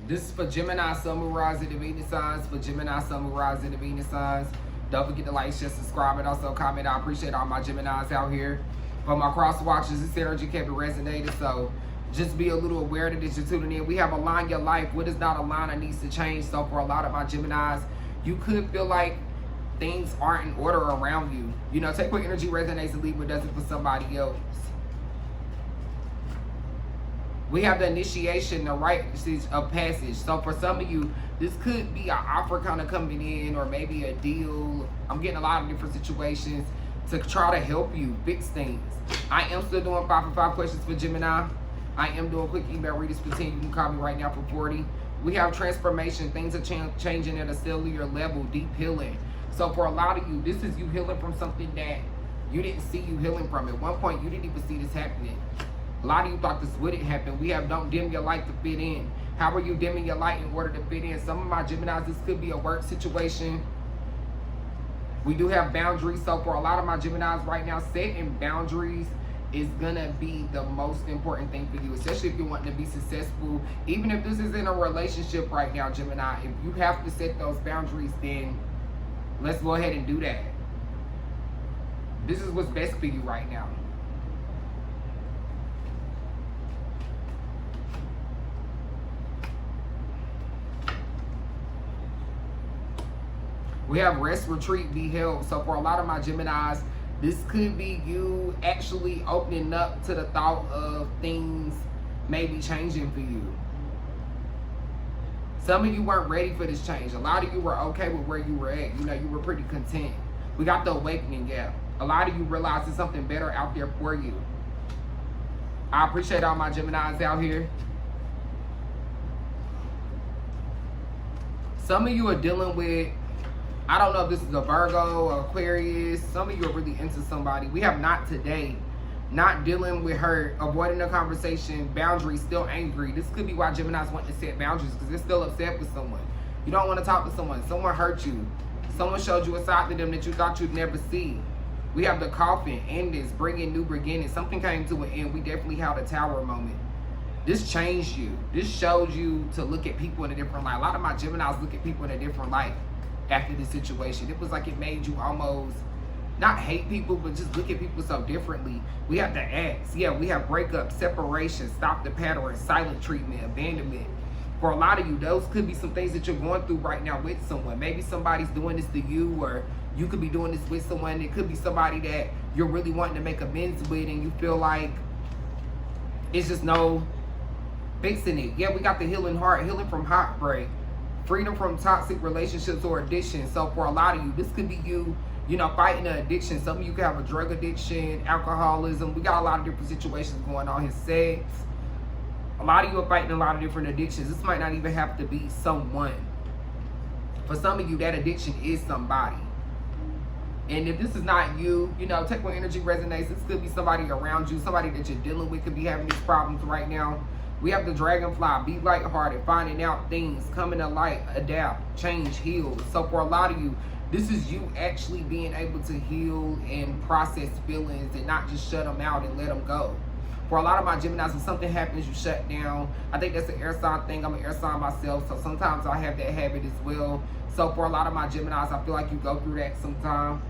This is for Gemini, Sun, Moon, Rising, and Venus signs. For Gemini, Sun, Moon, Rising, and Venus signs. Don't forget to like, share, subscribe, and also comment. I appreciate all my Geminis out here. For my cross watchers, this energy kept it resonated, so just be a little aware that you're tuning in. We have align your life. What is not aligned and needs to change. So for a lot of my Geminis, you could feel like things aren't in order around you. You know, take what energy resonates and leave what doesn't for somebody else. We have the initiation, the right of passage. So for some of you, this could be an offer kind of coming in, or maybe a deal. I'm getting a lot of different situations to try to help you fix things. I am still doing 5 for 5 questions for Gemini. I am doing quick email readings for 10. You can call me right now for 40. We have transformation. Things are changing at a cellular level, deep healing. So for a lot of you, this is you healing from something that you didn't see you healing from. At one point, you didn't even see this happening. A lot of you thought this wouldn't happen. We have don't dim your light to fit in. How are you dimming your light in order to fit in? Some of my Geminis, this could be a work situation. We do have boundaries. So for a lot of my Geminis right now, setting boundaries is gonna be the most important thing for you, especially if you want to be successful. Even if this is in a relationship right now, Gemini, if you have to set those boundaries, then let's go ahead and do that. This is what's best for you right now. We have rest, retreat, be held. So for a lot of my Geminis, this could be you actually opening up to the thought of things maybe changing for you. Some of you weren't ready for this change. A lot of you were okay with where you were at. You know, you were pretty content. We got the awakening gap. A lot of you realize there's something better out there for you. I appreciate all my Geminis out here. Some of you are dealing with, I don't know if this is a Virgo or Aquarius. Some of you are really into somebody. We have not today. Not dealing with her, avoiding the conversation, boundaries, still angry. This could be why Geminis want to set boundaries, because they're still upset with someone. You don't want to talk to someone. Someone hurt you. Someone showed you a side to them that you thought you'd never see. We have the coffin, end this, bring in new beginnings. Something came to an end. We definitely had a tower moment. This changed you. This showed you to look at people in a different light. A lot of my Geminis look at people in a different light after this situation. It was like it made you almost not hate people, but just look at people so differently. We have the acts. Yeah, we have breakup, separation, stop the pattern, silent treatment, abandonment. For a lot of you, those could be some things that you're going through right now with someone. Maybe somebody's doing this to you, or you could be doing this with someone. It could be somebody that you're really wanting to make amends with, and you feel like it's just no fixing it. Yeah, we got the healing heart, healing from heartbreak, freedom from toxic relationships or addiction. So for a lot of you, this could be you, you know, fighting an addiction. Some of you could have a drug addiction, alcoholism. We got a lot of different situations going on here. Sex. A lot of you are fighting a lot of different addictions. This might not even have to be someone. For some of you, that addiction is somebody. And if this is not you, you know, take what energy resonates. This could be somebody around you, somebody that you're dealing with could be having these problems right now. We have the dragonfly, be lighthearted, finding out things, coming to light, adapt, change, heal. So for a lot of you, this is you actually being able to heal and process feelings and not just shut them out and let them go. For a lot of my Geminis, when something happens, you shut down. I think that's an air sign thing. I'm an air sign myself, so sometimes I have that habit as well. So for a lot of my Geminis, I feel like you go through that sometimes.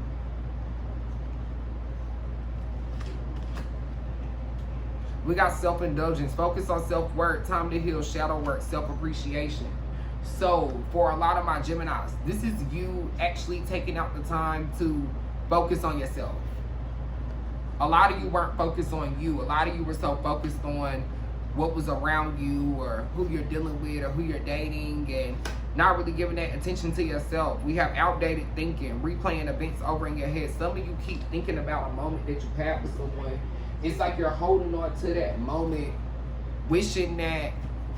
We got self-indulgence, focus on self-worth, time to heal, shadow work, self-appreciation. So for a lot of my Geminis, this is you actually taking out the time to focus on yourself. A lot of you weren't focused on you. A lot of you were so focused on what was around you, or who you're dealing with, or who you're dating, and not really giving that attention to yourself. We have outdated thinking, replaying events over in your head. Some of you keep thinking about a moment that you had with someone. It's like you're holding on to that moment, wishing that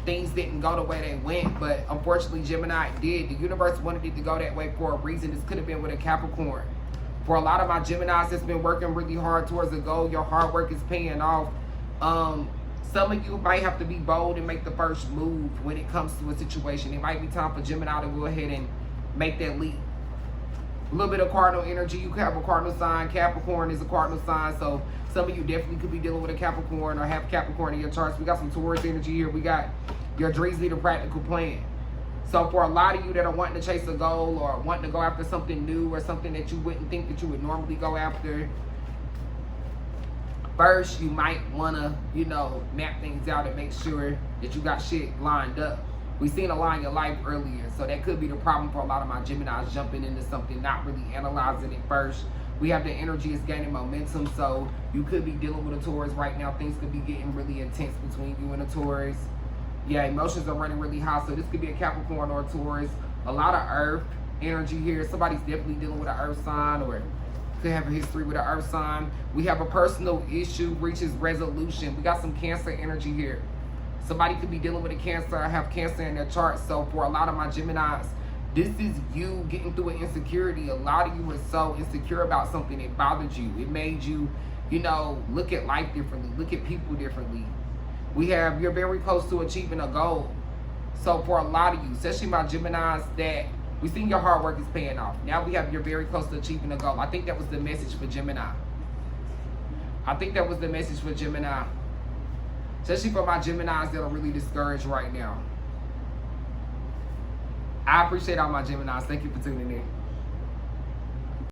things didn't go the way they went, but unfortunately Gemini did. The universe wanted it to go that way for a reason. This could have been with a Capricorn. For a lot of my Geminis that's been working really hard towards a goal, your hard work is paying off. Some of you might have to be bold and make the first move when it comes to a situation. It might be time for Gemini to go ahead and make that leap. A little bit of cardinal energy. You could have a cardinal sign. Capricorn is a cardinal sign, so some of you definitely could be dealing with a Capricorn or have Capricorn in your charts. We got some Taurus energy here. We got Your dreams need a practical plan. So for a lot of you that are wanting to chase a goal or wanting to go after something new or something that you wouldn't think that you would normally go after, first you might want to, you know, map things out and make sure that you got shit lined up. We seen align your life earlier, so that could be the problem for a lot of my Geminis, jumping into something, not really analyzing it first. We have the energy is gaining momentum, so you could be dealing with a Taurus right now. Things could be getting really intense between you and a Taurus. Yeah, emotions are running really high, so this could be a Capricorn or a Taurus. A lot of earth energy here. Somebody's definitely dealing with an earth sign or could have a history with an earth sign. We have a personal issue reaches resolution. We got some Cancer energy here. Somebody could be dealing with a Cancer or have Cancer in their chart. So for a lot of my Geminis, this is you getting through an insecurity. A lot of you were so insecure about something. It bothered you. It made you, you know, look at life differently, look at people differently. We have, you're very close to achieving a goal. So for a lot of you, especially my Geminis, that we seen your hard work is paying off. Now we have, you're very close to achieving a goal. I think that was the message for Gemini. I think that was the message for Gemini. Especially for my Geminis that are really discouraged right now. I appreciate all my Geminis. Thank you for tuning in.